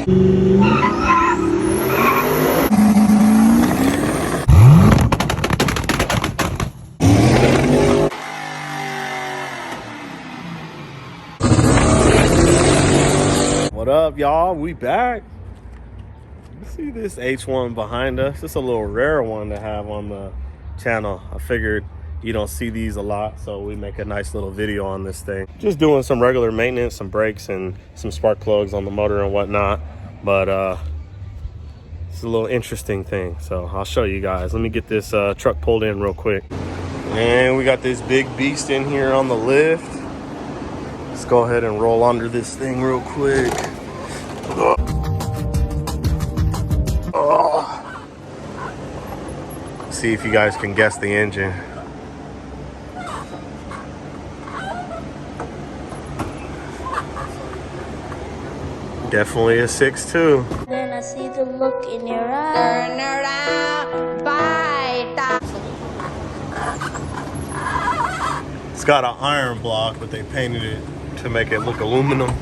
What up, y'all? We back. You see this H1 behind us? It's a little rare one to have on the channel. I figured you don't see these a lot, so we make a nice little video on this thing. Just doing some regular maintenance, some brakes and some spark plugs on the motor and whatnot. But it's a little interesting thing, so I'll show you guys. Let me get this truck pulled in real quick. And we got this big beast in here on the lift. Let's go ahead and roll under this thing real quick. Oh. See if you guys can guess the engine. Definitely a 6.2. Then I see the look in your eye. Turn around, bite. It's got an iron block, but they painted it to make it look aluminum.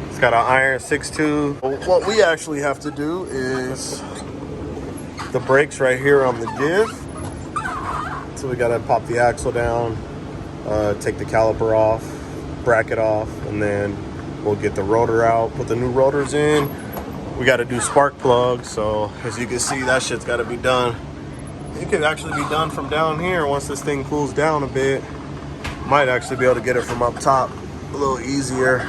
It's got an iron 6.2. What we actually have to do is the brakes right here on the diff. So we gotta pop the axle down, take the caliper off, bracket off, and then we'll get the rotor out, put the new rotors in. We gotta do spark plugs, so as you can see, that shit's gotta be done. It could actually be done from down here once this thing cools down a bit. Might actually be able to get it from up top a little easier.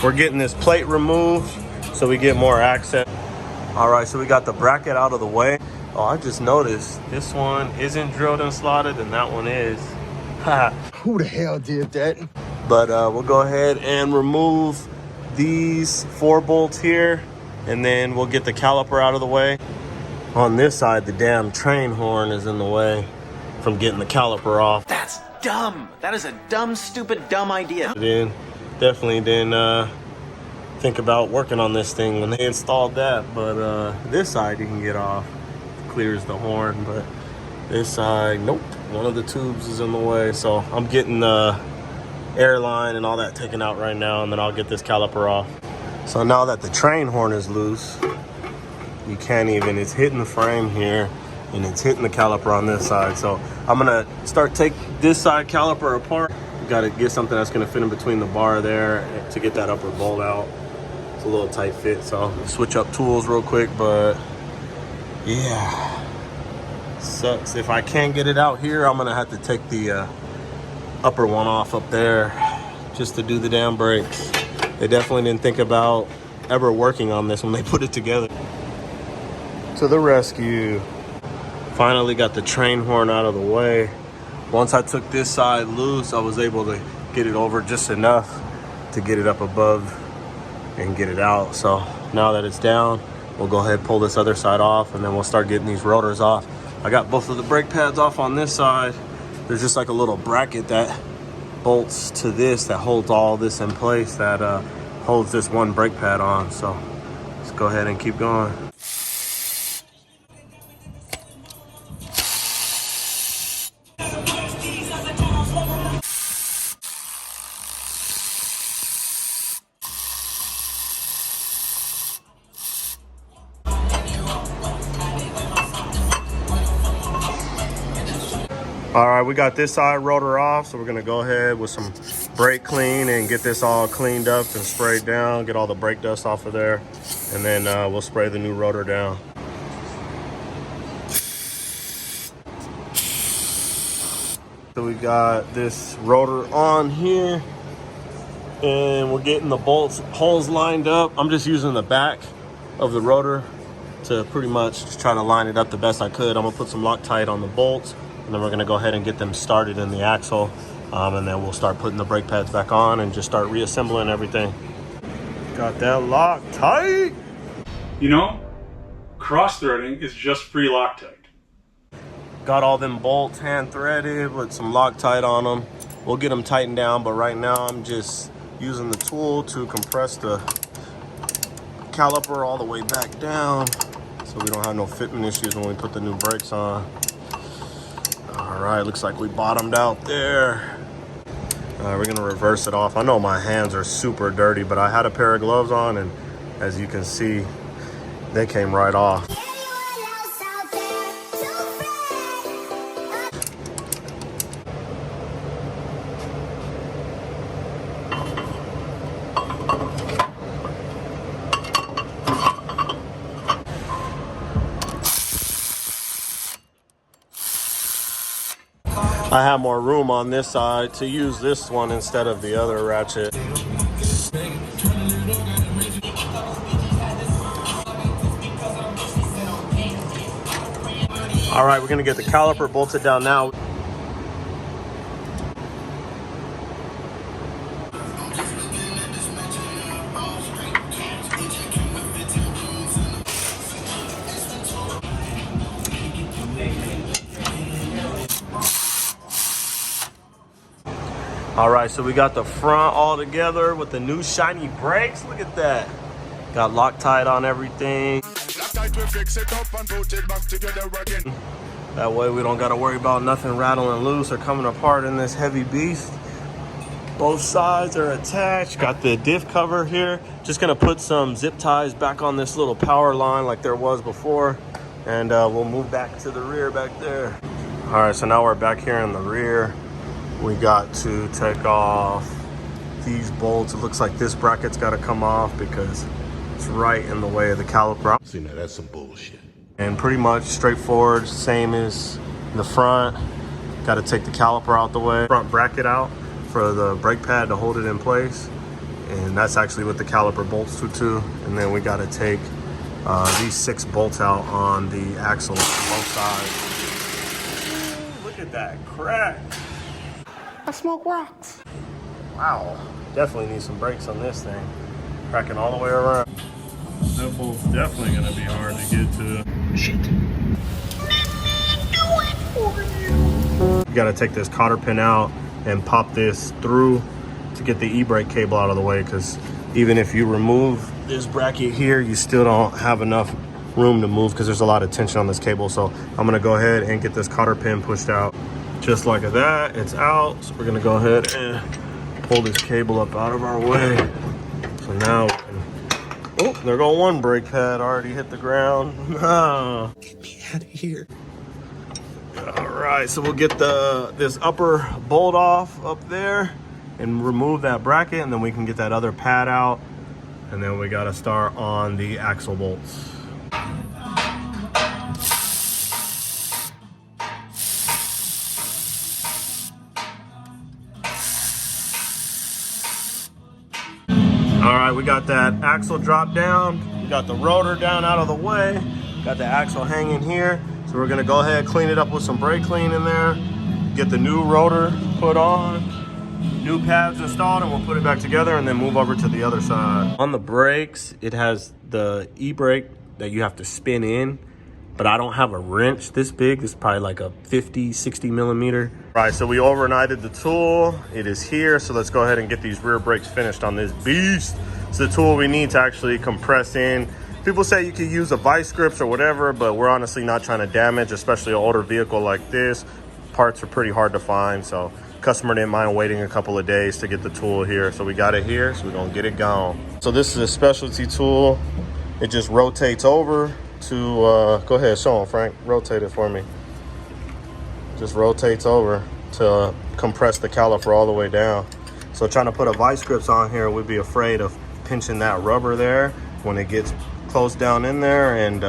We're getting this plate removed so we get more access. All right, so we got the bracket out of the way. Oh, I just noticed this one isn't drilled and slotted and that one is. Who the hell did that? But we'll go ahead and remove these 4 bolts here, and then we'll get the caliper out of the way. On this side, the damn train horn is in the way from getting the caliper off. That's dumb. That is a dumb, stupid, dumb idea. Definitely didn't think about working on this thing when they installed that. But this side you can get off, clears the horn. But this side, nope. One of the tubes is in the way, so I'm getting the airline and all that taken out right now, and then I'll get this caliper off. So now that the train horn is loose, you can't even, it's hitting the frame here and it's hitting the caliper on this side. So I'm gonna take this side caliper apart. Gotta get something that's gonna fit in between the bar there to get that upper bolt out. It's a little tight fit, so I'll switch up tools real quick, but yeah. Sucks. If I can't get it out here, I'm gonna have to take the upper one off up there just to do the damn brakes. They definitely didn't think about ever working on this when they put it together. To the rescue. Finally got the train horn out of the way. Once I took this side loose, I was able to get it over just enough to get it up above and get it out. So now that it's down, we'll go ahead and pull this other side off, and then we'll start getting these rotors off. I got both of the brake pads off on this side. There's just like a little bracket that bolts to this that holds all this in place, that holds this one brake pad on. So let's go ahead and keep going. All right, we got this side rotor off, so we're gonna go ahead with some brake clean and get this all cleaned up and sprayed down, get all the brake dust off of there, and then we'll spray the new rotor down. So we got this rotor on here, and we're getting the holes lined up. I'm just using the back of the rotor to pretty much just try to line it up the best I could. I'm gonna put some Loctite on the bolts, and then we're gonna go ahead and get them started in the axle, and then we'll start putting the brake pads back on and just start reassembling everything. Got that Loctite. You know, cross-threading is just free Loctite. Got all them bolts hand threaded with some Loctite on them. We'll get them tightened down, but right now I'm just using the tool to compress the caliper all the way back down so we don't have no fitment issues when we put the new brakes on. All right, looks like we bottomed out there. We're gonna reverse it off. I know my hands are super dirty, but I had a pair of gloves on, and as you can see, they came right off. I have more room on this side to use this one instead of the other ratchet. All right, we're gonna get the caliper bolted down now. All right, so we got the front all together with the new shiny brakes. Look at that. Got Loctite on everything. That way we don't gotta worry about nothing rattling loose or coming apart in this heavy beast. Both sides are attached. Got the diff cover here. Just gonna put some zip ties back on this little power line like there was before. And we'll move back to the rear back there. All right, so now we're back here in the rear. We got to take off these bolts. It looks like this bracket's got to come off because it's right in the way of the caliper. See, now that's some bullshit. And pretty much straightforward, same as the front. Got to take the caliper out the way. Front bracket out for the brake pad to hold it in place. And that's actually what the caliper bolts to. And then we got to take these 6 bolts out on the axle on both sides. Ooh, look at that crack. I smoke rocks. Wow, definitely need some brakes on this thing. Cracking all the way around. That bolt's definitely gonna be hard to get to. Shit. You gotta take this cotter pin out and pop this through to get the e-brake cable out of the way, because even if you remove this bracket here, you still don't have enough room to move because there's a lot of tension on this cable. So I'm gonna go ahead and get this cotter pin pushed out. Just like that, it's out. So we're gonna go ahead and pull this cable up out of our way. So now, oh, there go one brake pad already hit the ground. Get me out of here. All right, so we'll get this upper bolt off up there and remove that bracket, and then we can get that other pad out. And then we gotta start on the axle bolts. All right, we got that axle drop down. We got the rotor down out of the way. Got the axle hanging here. So we're gonna go ahead, clean it up with some brake clean in there. Get the new rotor put on, new pads installed, and we'll put it back together and then move over to the other side. On the brakes, it has the e-brake that you have to spin in, but I don't have a wrench this big. It's probably like a 50, 60 millimeter. All right, so we overnighted the tool. It is here, so let's go ahead and get these rear brakes finished on this beast. It's the tool we need to actually compress in. People say you could use a vice grips or whatever, but we're honestly not trying to damage, especially an older vehicle like this. Parts are pretty hard to find, so customer didn't mind waiting a couple of days to get the tool here. So we got it here, so we're gonna get it gone. So this is a specialty tool. It just rotates over to, go ahead, show them, Frank. Rotate it for me. Just rotates over to compress the caliper all the way down. So trying to put a vice grips on here, we'd be afraid of pinching that rubber there when it gets close down in there and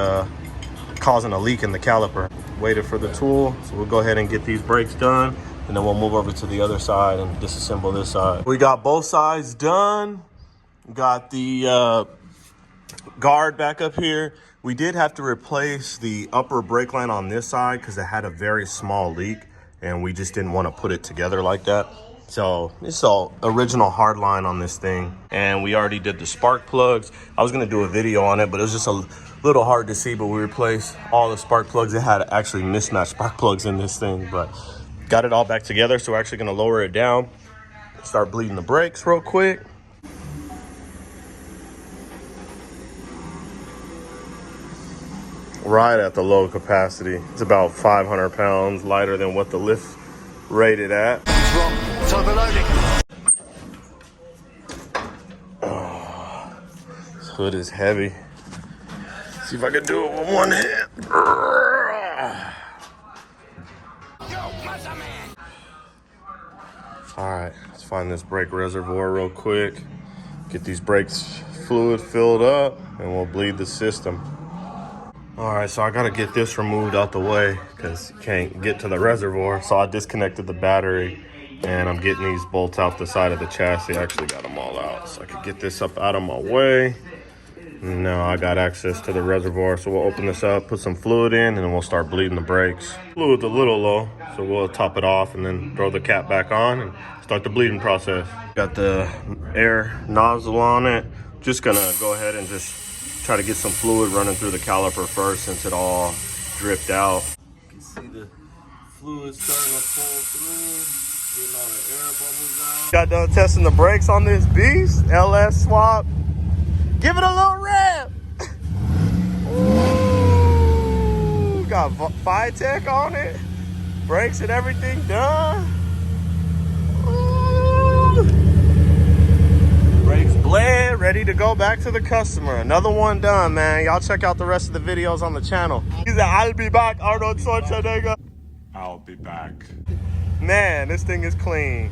causing a leak in the caliper. Waited for the tool, so we'll go ahead and get these brakes done, and then we'll move over to the other side and disassemble this side. We got both sides done. Got the guard back up here. We did have to replace the upper brake line on this side because it had a very small leak, and we just didn't want to put it together like that. So it's all original hard line on this thing. And we already did the spark plugs. I was gonna do a video on it, but it was just a little hard to see, but we replaced all the spark plugs. It had actually mismatched spark plugs in this thing, but got it all back together. So we're actually gonna lower it down, start bleeding the brakes real quick. Right at the low capacity. It's about 500 pounds lighter than what the lift rated at. It's overloading. Hood is heavy. See if I can do it with one hand. All right, let's find this brake reservoir real quick. Get these brakes fluid filled up and we'll bleed the system. All right, so I gotta get this removed out the way because you can't get to the reservoir. So I disconnected the battery and I'm getting these bolts out the side of the chassis. I actually got them all out so I could get this up out of my way. Now I got access to the reservoir, so we'll open this up, put some fluid in, and then we'll start bleeding the brakes. Fluid's a little low, so we'll top it off and then throw the cap back on and start the bleeding process. Got the air nozzle on it. Just gonna go ahead and just try to get some fluid running through the caliper first since it all dripped out. You can see the fluid starting to fall through, getting all the air bubbles out. Got done testing the brakes on this beast, LS swap. Give it a little rev. Ooh, got Vitek on it. Brakes and everything done. Ooh. Brakes bled, ready to go back to the customer. Another one done, man. Y'all check out the rest of the videos on the channel. He said, I'll be back, Arnold Schwarzenegger. I'll be back. Man, this thing is clean.